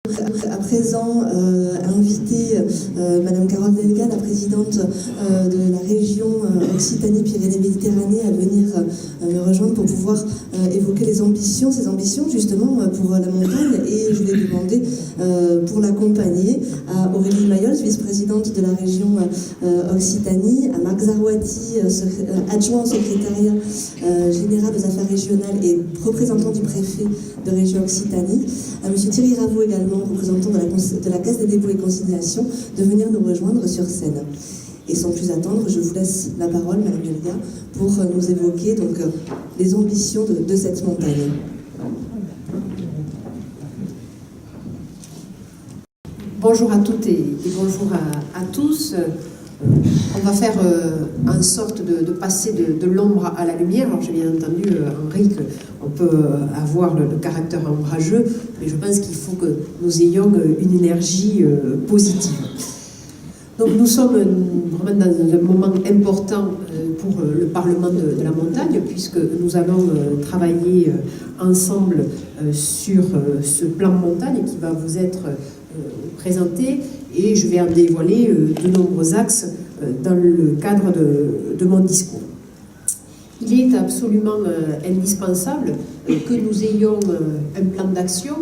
À présent, inviter Madame Carole Delga, la présidente de la région Occitanie-Pyrénées-Méditerranée, à venir me rejoindre pour pouvoir évoquer ces ambitions justement pour la montagne. Et je vais demander pour l'accompagner à Aurélie Mayol, vice-présidente de la région Occitanie, à Marc Zarouati, adjoint au secrétariat général des affaires régionales et représentant du préfet de région Occitanie, à Monsieur Thierry Ravaud également, représentant de la Caisse des dépôts et consignations, de venir nous rejoindre sur scène. Et sans plus attendre, je vous laisse la parole, Madame Delga, pour nous évoquer donc les ambitions de cette montagne. Bonjour à toutes et bonjour à tous. On va faire en sorte de passer de l'ombre à la lumière. Alors j'ai bien entendu, Henri, qu'on peut avoir le caractère ombrageux, mais je pense qu'il faut que nous ayons une énergie positive. Donc nous sommes vraiment dans un moment important pour le Parlement de la montagne, puisque nous allons travailler ensemble sur ce plan montagne qui va vous être présenté, et je vais en dévoiler de nombreux axes dans le cadre de mon discours. Il est absolument indispensable que nous ayons un plan d'action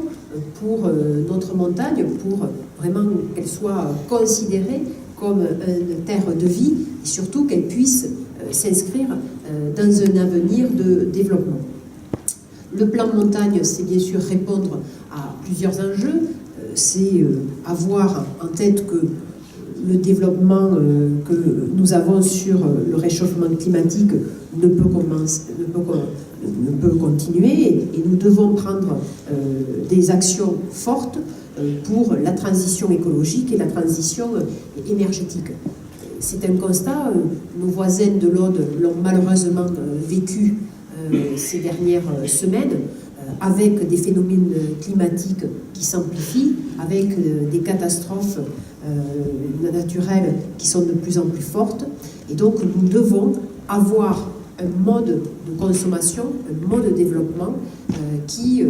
pour notre montagne, pour vraiment qu'elle soit considérée comme une terre de vie, et surtout qu'elle puisse s'inscrire dans un avenir de développement. Le plan montagne, c'est bien sûr répondre à plusieurs enjeux. C'est avoir en tête que le développement que nous avons sur le réchauffement climatique ne peut continuer, et nous devons prendre des actions fortes pour la transition écologique et la transition énergétique. C'est un constat, nos voisins de l'Aude l'ont malheureusement vécu ces dernières semaines, avec des phénomènes climatiques qui s'amplifient, avec des catastrophes naturelles qui sont de plus en plus fortes. Et donc nous devons avoir un mode de consommation, un mode de développement qui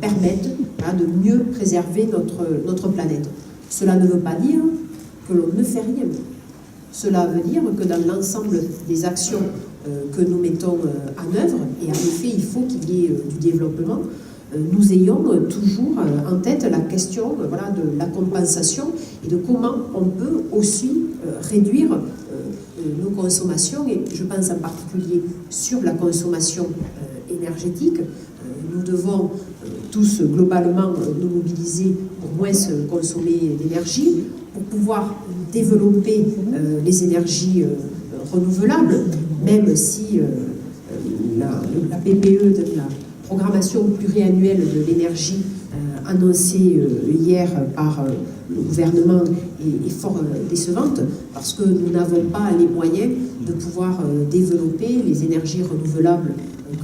permette de mieux préserver notre planète. Cela ne veut pas dire que l'on ne fait rien. Cela veut dire que dans l'ensemble des actions que nous mettons en œuvre, et en effet il faut qu'il y ait du développement, nous ayons toujours en tête la question de la compensation et de comment on peut aussi réduire nos consommations, et je pense en particulier sur la consommation énergétique. Nous devons tous globalement nous mobiliser pour moins consommer d'énergie, pour pouvoir développer les énergies renouvelables, même si la PPE, de la programmation pluriannuelle de l'énergie annoncée hier par le gouvernement est fort décevante, parce que nous n'avons pas les moyens de pouvoir développer les énergies renouvelables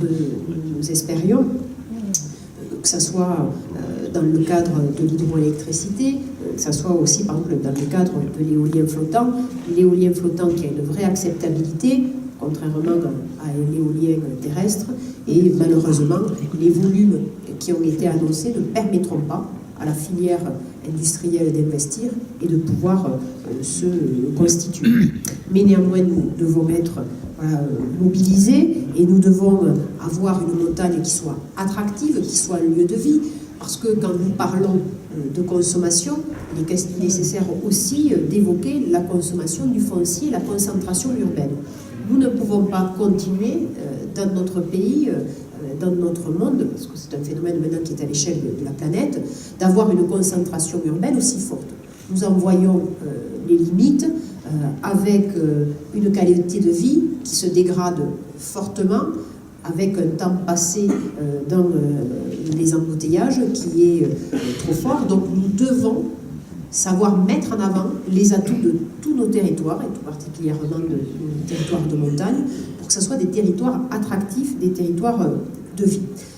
que nous espérions, que ce soit dans le cadre de l'hydroélectricité, que ce soit aussi par exemple dans le cadre de l'éolien flottant. L'éolien flottant qui a une vraie acceptabilité, contrairement à l'éolien terrestre, et malheureusement les volumes qui ont été annoncés ne permettront pas à la filière industrielle d'investir et de pouvoir se constituer. Mais néanmoins nous devons être mobilisés, et nous devons avoir une montagne qui soit attractive, qui soit un lieu de vie, parce que quand nous parlons de consommation, il est nécessaire aussi d'évoquer la consommation du foncier, la concentration urbaine. Nous ne pouvons pas continuer dans notre pays, dans notre monde, parce que c'est un phénomène maintenant qui est à l'échelle de la planète, d'avoir une concentration urbaine aussi forte. Nous en voyons les limites, avec une qualité de vie qui se dégrade fortement, avec un temps passé dans les embouteillages qui est trop fort. Donc nous devons savoir mettre en avant les atouts de tous nos territoires, et tout particulièrement de nos territoires de montagne, pour que ce soit des territoires attractifs, des territoires de vie.